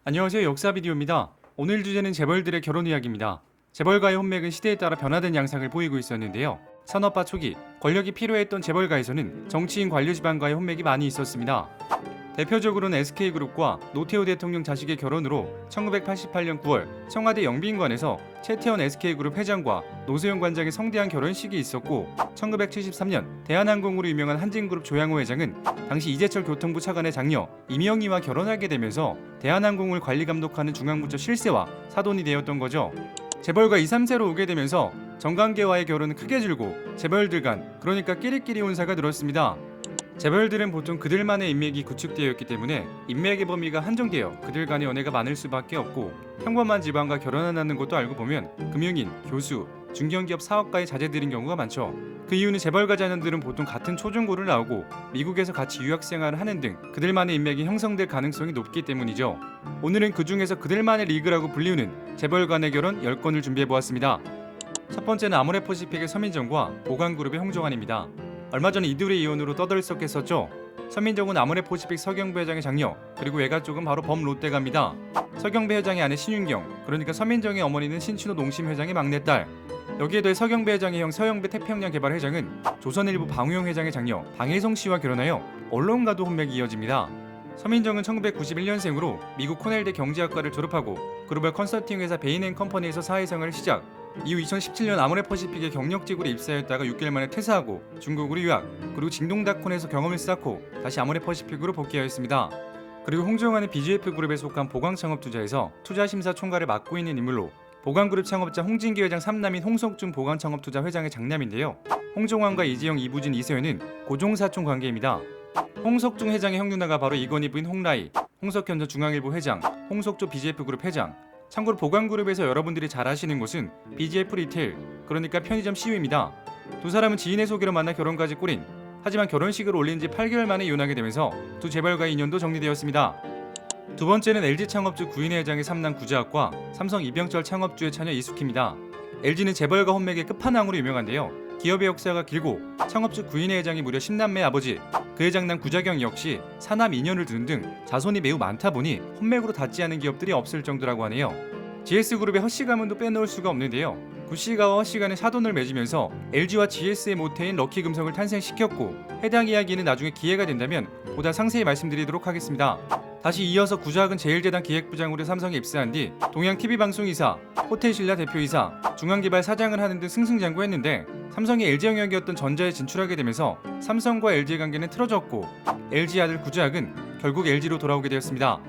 안녕하세요. 역사 비디오입니다. 오늘 주제는 재벌들의 결혼 이야기입니다. 재벌가의 혼맥은 시대에 따라 변화된 양상을 보이고 있었는데요. 산업화 초기, 권력이 필요했던 재벌가에서는 정치인 관료 집안과의 혼맥이 많이 있었습니다. 대표적으로는 SK그룹과 노태우 대통령 자식의 결혼으로 1988년 9월 청와대 영빈관에서 최태원 SK그룹 회장과 노소영 관장의 성대한 결혼식이 있었고, 1973년 대한항공으로 유명한 한진그룹 조양호 회장은 당시 이재철 교통부 차관의 장녀 이명희와 결혼하게 되면서 대한항공을 관리감독하는 중앙부처 실세와 사돈이 되었던 거죠. 재벌가 2, 3세로 오게 되면서 정관계와의 결혼은 크게 줄고 재벌들 간, 그러니까 끼리끼리 혼사가 늘었습니다. 재벌들은 보통 그들만의 인맥이 구축되어 있기 때문에 인맥의 범위가 한정되어 그들 간의 연애가 많을 수밖에 없고, 평범한 집안과 결혼한다는 것도 알고 보면 금융인, 교수, 중견기업 사업가의 자제들인 경우가 많죠. 그 이유는 재벌가 자녀들은 보통 같은 초중고를 나오고 미국에서 같이 유학생활을 하는 등 그들만의 인맥이 형성될 가능성이 높기 때문이죠. 오늘은 그 중에서 그들만의 리그라고 불리우는 재벌 간의 결혼 10건을 준비해보았습니다. 첫 번째는 아모레퍼시픽의 서민정과 보강그룹의 홍종환입니다. 얼마 전 이들의 이혼으로 떠들썩했었죠. 서민정은 아모레퍼시픽 서경배 회장의 장녀, 그리고 외가 쪽은 바로 범롯데가입니다. 서경배 회장의 아내 신윤경, 그러니까 서민정의 어머니는 신춘호 농심 회장의 막내딸. 여기에 더해 서경배 회장의 형 서영배 태평양 개발 회장은 조선일보 방우영 회장의 장녀 방혜성 씨와 결혼하여 언론과도 혼맥이 이어집니다. 서민정은 1991년생으로 미국 코넬대 경제학과를 졸업하고 글로벌 컨설팅 회사 베인앤컴퍼니에서 사회생활을 시작. 이후 2017년 아모레퍼시픽의 경력직으로 입사했다가 6개월 만에 퇴사하고 중국으로 유학, 그리고 징동닷컴에서 경험을 쌓고 다시 아모레퍼시픽으로 복귀하였습니다. 그리고 홍종환은 BGF그룹에 속한 보강창업투자에서 투자심사총괄을 맡고 있는 인물로 보강그룹 창업자 홍진기 회장 3남인 홍석준 보강창업투자 회장의 장남인데요. 홍종환과 이재영, 이부진, 이세현은 고종사촌 관계입니다. 홍석중 회장의 형누나가 바로 이건희 부인 홍라희, 홍석현 전 중앙일보 회장, 홍석조 BGF그룹 회장. 참고로 보강그룹에서 여러분들이 잘 아시는 곳은 BGF 리테일, 그러니까 편의점 CU입니다. 두 사람은 지인의 소개로 만나 결혼까지 꾸린, 하지만 결혼식을 올린 지 8개월 만에 이혼하게 되면서 두 재벌가의 인연도 정리되었습니다. 두 번째는 LG 창업주 구인혜 회장의 삼남 구자학과 삼성 이병철 창업주의 처녀 이숙희입니다. LG는 재벌가 혼맥의 끝판왕으로 유명한데요. 기업의 역사가 길고 창업주 구인혜 회장이 무려 10남매 아버지, 그의 장남 구자경 역시 사남 인연을 두는 등 자손이 매우 많다 보니 혼맥으로 닿지 않은 기업들이 없을 정도라고 하네요. GS그룹의 허씨 가문도 빼놓을 수가 없는데요. 구씨가와 허씨가는 사돈을 맺으면서 LG와 GS의 모태인 럭키금성을 탄생시켰고, 해당 이야기는 나중에 기회가 된다면 보다 상세히 말씀드리도록 하겠습니다. 다시 이어서 구자학은 제일재단 기획부장으로 삼성에 입사한 뒤 동양 TV방송이사, 호텔신라 대표이사, 중앙개발 사장을 하는 등 승승장구했는데, 삼성이 LG 영역이었던 전자에 진출하게 되면서 삼성과 LG의 관계는 틀어졌고, LG 아들 구자학은 결국 LG로 돌아오게 되었습니다.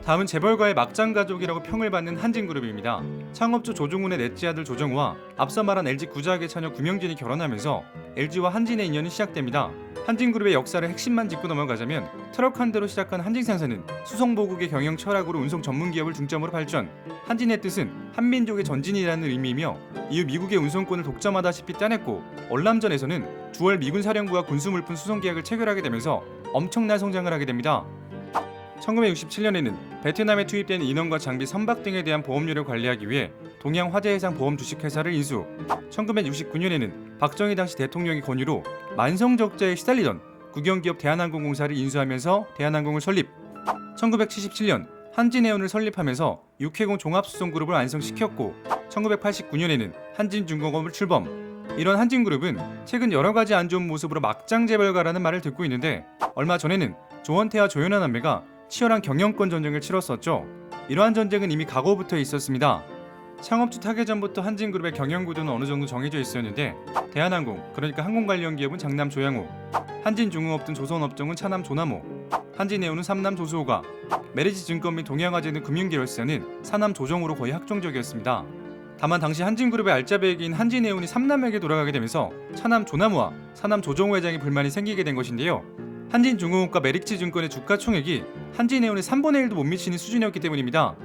다음은 재벌가의 막장가족이라고 평을 받는 한진그룹입니다. 창업주 조종훈의 넷째 아들 조정우와 앞서 말한 LG 구자학의 처녀 구명진이 결혼하면서 LG와 한진의 인연이 시작됩니다. 한진그룹의 역사를 핵심만 짚고 넘어가자면, 트럭 한 대로 시작한 한진상사는 수송보국의 경영 철학으로 운송 전문기업을 중점으로 발전. 한진의 뜻은 한민족의 전진이라는 의미이며, 이후 미국의 운송권을 독점하다시피 따냈고, 얼람전에서는 주월 미군 사령부와 군수물품 수송 계약을 체결하게 되면서 엄청난 성장을 하게 됩니다. 1967년에는 베트남에 투입된 인원과 장비 선박 등에 대한 보험료를 관리하기 위해 동양 화재해상 보험 주식회사를 인수. 1969년에는 박정희 당시 대통령의 권유로 만성적자에 시달리던 국영기업 대한항공공사를 인수하면서 대한항공을 설립. 1977년 한진해운을 설립하면서 육해공 종합수송그룹을 완성시켰고, 1989년에는 한진중공업을 출범. 이런 한진그룹은 최근 여러가지 안 좋은 모습으로 막장재벌가라는 말을 듣고 있는데, 얼마 전에는 조원태와 조연아 남매가 치열한 경영권 전쟁을 치렀었죠. 이러한 전쟁은 이미 과거부터 있었습니다. 창업주 타계전부터 한진그룹의 경영구도는 어느 정도 정해져 있었는데, 대한항공, 그러니까 항공관련 기업은 장남 조양호, 한진중공업 등 조선업종은 차남 조남호, 한진해운은 삼남 조수호가, 메리츠증권 및 동양화재 등 금융계열사는 사남 조정호로 거의 확정적이었습니다. 다만 당시 한진그룹의 알짜배기인 한진해운이 삼남에게 돌아가게 되면서 차남 조남호와 사남 조정호 회장의 불만이 생기게 된 것인데요. 한진중공업과 메리츠증권의 주가 총액이 한진해운의 3분의 1도 못 미치는 수준이었기 때문입니다.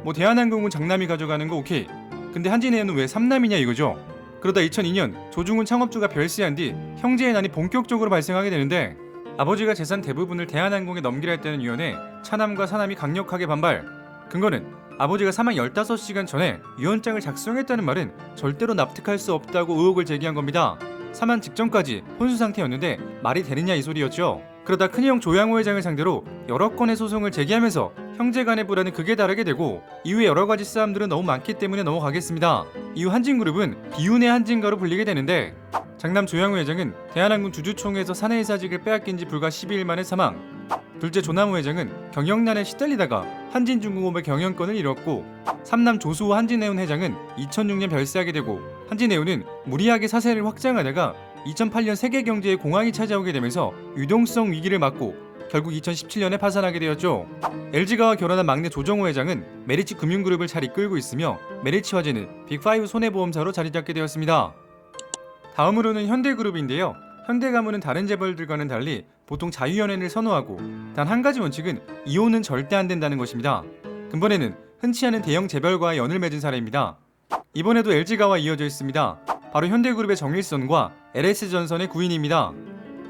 뭐 대한항공은 장남이 가져가는 거 오케이, 근데 한진해운은 왜 3남이냐 이거죠. 그러다 2002년 조중훈 창업주가 별세한 뒤 형제의 난이 본격적으로 발생하게 되는데, 아버지가 재산 대부분을 대한항공에 넘기라 했다는 유언에 차남과 사남이 강력하게 반발. 근거는 아버지가 사망 15시간 전에 유언장을 작성했다는 말은 절대로 납득할 수 없다고 의혹을 제기한 겁니다. 사망 직전까지 혼수 상태였는데 말이 되느냐 이 소리였죠. 그러다 큰형 조양호 회장을 상대로 여러 건의 소송을 제기하면서 형제 간의 불화는 극에 달하게 되고 이후에 여러 가지 싸움들은 너무 많기 때문에 넘어가겠습니다. 이후 한진그룹은 비운의 한진가로 불리게 되는데 장남 조양호 회장은 대한항공 주주총회에서 사내이사직을 빼앗긴 지 불과 12일 만에 사망. 둘째 조남호 회장은 경영난에 시달리다가 한진중공업의 경영권을 잃었고 삼남 조수호 한진해운 회장은 2006년 별세하게 되고 한진해운은 무리하게 사세를 확장하다가 2008년 세계 경제의 공황이 찾아오게 되면서 유동성 위기를 맞고 결국 2017년에 파산하게 되었죠. LG가와 결혼한 막내 조정호 회장은 메리츠 금융그룹을 잘 이끌고 있으며 메리츠 화재는 빅5 손해보험사로 자리 잡게 되었습니다. 다음으로는 현대그룹인데요. 현대가문은 다른 재벌들과는 달리 보통 자유연애를 선호하고 단 한 가지 원칙은 이혼은 절대 안 된다는 것입니다. 근본에는 흔치 않은 대형 재벌과의 연을 맺은 사례입니다. 이번에도 LG가와 이어져 있습니다. 바로 현대그룹의 정일선과 LS전선의 구인입니다.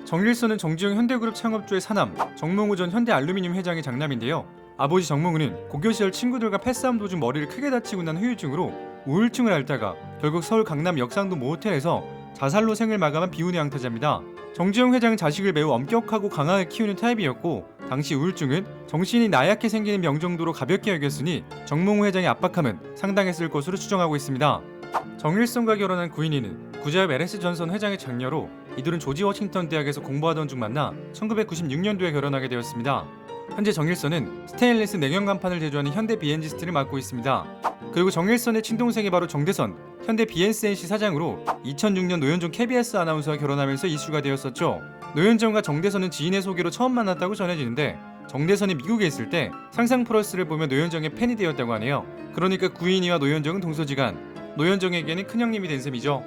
정일선은 정주영 현대그룹 창업주의 사남 정몽우 전 현대알루미늄 회장의 장남인데요. 아버지 정몽우는 고교 시절 친구들과 패싸움 도중 머리를 크게 다치고 난 후유증으로 우울증을 앓다가 결국 서울 강남 역상도 모호텔에서 자살로 생을 마감한 비운의 양타자입니다. 정주영 회장은 자식을 매우 엄격하고 강하게 키우는 타입이었고 당시 우울증은 정신이 나약해 생기는 병 정도로 가볍게 여겼으니 정몽우 회장의 압박함은 상당했을 것으로 추정하고 있습니다. 정일선과 결혼한 구인이는 구자엽 LS전선 회장의 장녀로 이들은 조지 워싱턴 대학에서 공부하던 중 만나 1996년도에 결혼하게 되었습니다. 현재 정일선은 스테인리스 냉연 간판을 제조하는 현대 비엔지스트를 맡고 있습니다. 그리고 정일선의 친동생이 바로 정대선 현대 BNC 사장으로 2006년 노현정 KBS 아나운서와 결혼하면서 이슈가 되었었죠. 노현정과 정대선은 지인의 소개로 처음 만났다고 전해지는데 정대선이 미국에 있을 때 상상 플러스를 보며 노현정의 팬이 되었다고 하네요. 그러니까 구인이와 노현정은 동서지간, 노현정에게는 큰형님이 된 셈이죠.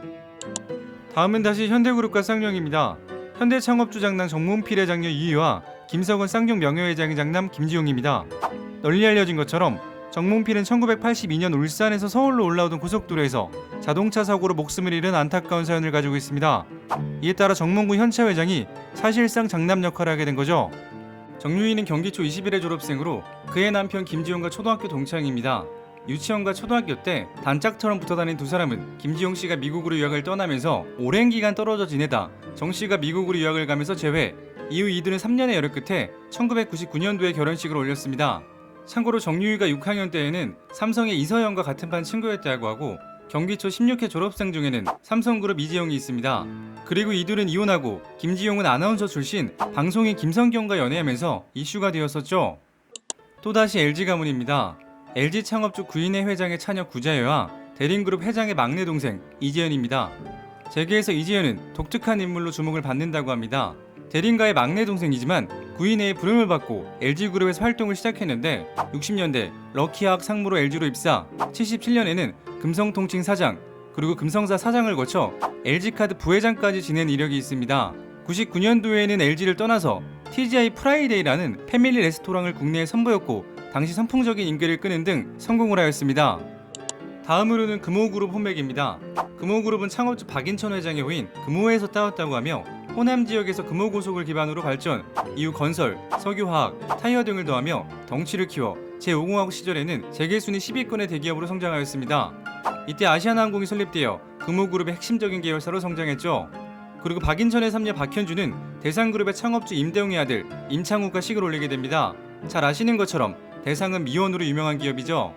다음은 다시 현대그룹과 쌍용입니다. 현대 창업주 장남 정문필의 장녀 이희와 김석원 쌍용 명예회장의 장남 김지용입니다. 널리 알려진 것처럼 정문필은 1982년 울산에서 서울로 올라오던 고속도로에서 자동차 사고로 목숨을 잃은 안타까운 사연을 가지고 있습니다. 이에 따라 정몽구 현차 회장이 사실상 장남 역할을 하게 된 거죠. 정유희는 경기초 21회 졸업생으로 그의 남편 김지용과 초등학교 동창입니다. 유치원과 초등학교 때 단짝처럼 붙어다닌 두 사람은 김지용 씨가 미국으로 유학을 떠나면서 오랜 기간 떨어져 지내다 정 씨가 미국으로 유학을 가면서 재회, 이후 이들은 3년의 열애 끝에 1999년도에 결혼식을 올렸습니다. 참고로 정유희가 6학년 때에는 삼성의 이서영과 같은 반 친구였다고 하고 경기초 16회 졸업생 중에는 삼성그룹 이재용이 있습니다. 그리고 이들은 이혼하고 김지용은 아나운서 출신 방송인 김성경과 연애하면서 이슈가 되었었죠. 또다시 LG 가문입니다. LG 창업주 구인의 회장의 차녀 구자여와 대림그룹 회장의 막내 동생 이재현입니다. 재계에서 이재현은 독특한 인물로 주목을 받는다고 합니다. 대림가의 막내 동생이지만 구인의 부름을 받고 LG그룹에서 활동을 시작했는데 60년대 럭키학 상무로 LG로 입사, 77년에는 금성통칭 사장, 그리고 금성사 사장을 거쳐 LG카드 부회장까지 지낸 이력이 있습니다. 99년도에는 LG를 떠나서 TGI 프라이데이라는 패밀리 레스토랑을 국내에 선보였고 당시 선풍적인 인기를 끄는 등 성공을 하였습니다. 다음으로는 금호그룹 혼맥입니다. 금호그룹은 창업주 박인천 회장의 호인 금호회에서 따왔다고 하며 호남 지역에서 금호고속을 기반으로 발전, 이후 건설, 석유화학, 타이어 등을 더하며 덩치를 키워 제5공화국 시절에는 세계 순위 10위권의 대기업으로 성장하였습니다. 이때 아시아나항공이 설립되어 금호그룹의 핵심적인 계열사로 성장했죠. 그리고 박인천의 삼녀 박현주는 대상그룹의 창업주 임대웅의 아들 임창욱과 식을 올리게 됩니다. 잘 아시는 것처럼 대상은 미원으로 유명한 기업이죠.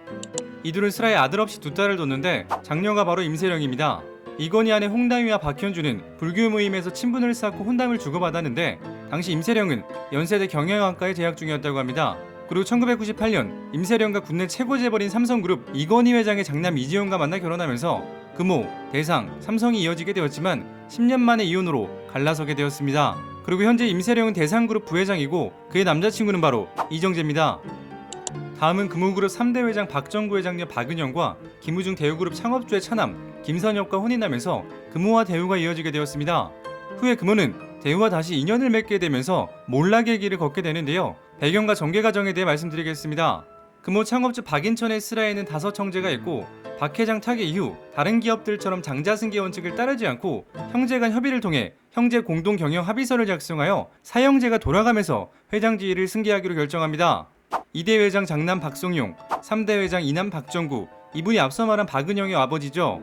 이들은 슬하에 아들 없이 두 딸을 뒀는데 장녀가 바로 임세령입니다. 이건희 아내 홍담이와 박현주는 불교 모임에서 친분을 쌓고 혼담을 주고받았는데 당시 임세령은 연세대 경영학과에 재학 중이었다고 합니다. 그리고 1998년 임세령과 국내 최고 재벌인 삼성그룹 이건희 회장의 장남 이재용과 만나 결혼하면서 금호, 대상, 삼성이 이어지게 되었지만 10년 만에 이혼으로 갈라서게 되었습니다. 그리고 현재 임세령은 대상그룹 부회장이고 그의 남자친구는 바로 이정재입니다. 다음은 금호그룹 3대 회장 박정구 회장녀 박은영과 김우중 대우그룹 창업주의 차남 김선혁과 혼인하면서 금호와 대우가 이어지게 되었습니다. 후에 금호는 대우와 다시 인연을 맺게 되면서 몰락의 길을 걷게 되는데요. 배경과 전개 과정에 대해 말씀드리겠습니다. 금호 창업주 박인천의 슬하에는 5 형제가 있고 박 회장 타계 이후 다른 기업들처럼 장자승계 원칙을 따르지 않고 형제 간 협의를 통해 형제 공동 경영 합의서를 작성하여 사형제가 돌아가면서 회장 지위를 승계하기로 결정합니다. 2대 회장 장남 박송용, 3대 회장 이남 박정구, 이분이 앞서 말한 박은영의 아버지죠.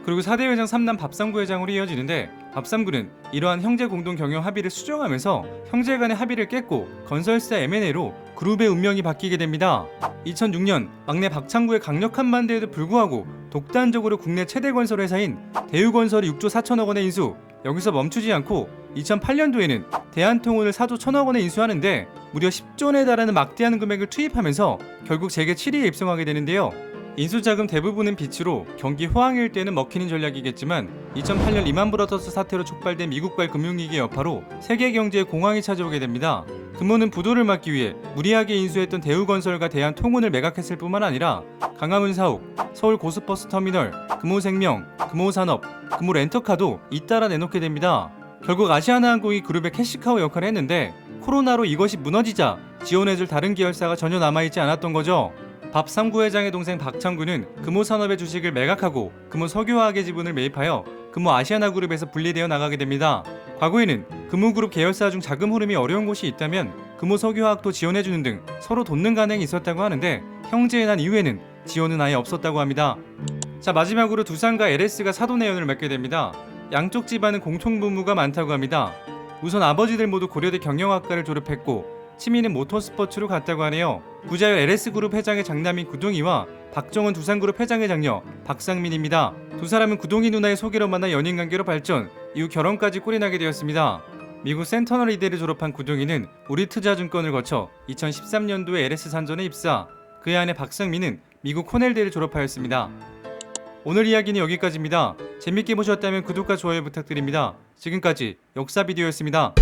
그리고 4대 회장 3남 밥상구 회장으로 이어지는데, 밥상구는 이러한 형제 공동 경영 합의를 수정하면서 형제 간의 합의를 깼고 건설사 M&A로 그룹의 운명이 바뀌게 됩니다. 2006년 막내 박창구의 강력한 반대에도 불구하고 독단적으로 국내 최대 건설 회사인 대우건설이 6조 4천억 원에 인수. 여기서 멈추지 않고 2008년도에는 대한통운을 4조 1천억 원에 인수하는데 무려 10조 원에 달하는 막대한 금액을 투입하면서 결국 세계 7위에 입성하게 되는데요. 인수자금 대부분은 빚으로 경기 호황일 때는 먹히는 전략이겠지만 2008년 리만 브라더스 사태로 촉발된 미국발 금융위기의 여파로 세계 경제에 공황이 찾아오게 됩니다. 금호는 부도를 막기 위해 무리하게 인수했던 대우건설과 대한통운을 매각했을 뿐만 아니라 강화문 사옥, 서울 고속버스 터미널, 금호생명, 금호산업, 금호렌터카도 잇따라 내놓게 됩니다. 결국 아시아나항공이 그룹의 캐시카우 역할을 했는데 코로나로 이것이 무너지자 지원해줄 다른 계열사가 전혀 남아있지 않았던 거죠. 밥상구 회장의 동생 박창구는 금호산업의 주식을 매각하고 금호석유화학의 지분을 매입하여 금호아시아나그룹에서 분리되어 나가게 됩니다. 과거에는 금호그룹 계열사 중 자금 흐름이 어려운 곳이 있다면 금호석유화학도 지원해주는 등 서로 돕는 관행이 있었다고 하는데, 형제의 난 이후에는 지원은 아예 없었다고 합니다. 자, 마지막으로 두산과 LS가 사도 내연을 맺게 됩니다. 양쪽 집안은 공통분모가 많다고 합니다. 우선 아버지들 모두 고려대 경영학과를 졸업했고 취미는 모터스포츠로 갔다고 하네요. 부자여 LS그룹 회장의 장남인 구동희와 박정은 두산그룹 회장의 장녀 박상민입니다. 두 사람은 구동희 누나의 소개로 만나 연인관계로 발전, 이후 결혼까지 꼴이나게 되었습니다. 미국 센터널 의대를 졸업한 구동희는 우리투자증권을 거쳐 2013년도에 LS 산전에 입사. 그의 아내 박상민은 미국 코넬대를 졸업하였습니다. 오늘 이야기는 여기까지입니다. 재밌게 보셨다면 구독과 좋아요 부탁드립니다. 지금까지 역사비디오였습니다.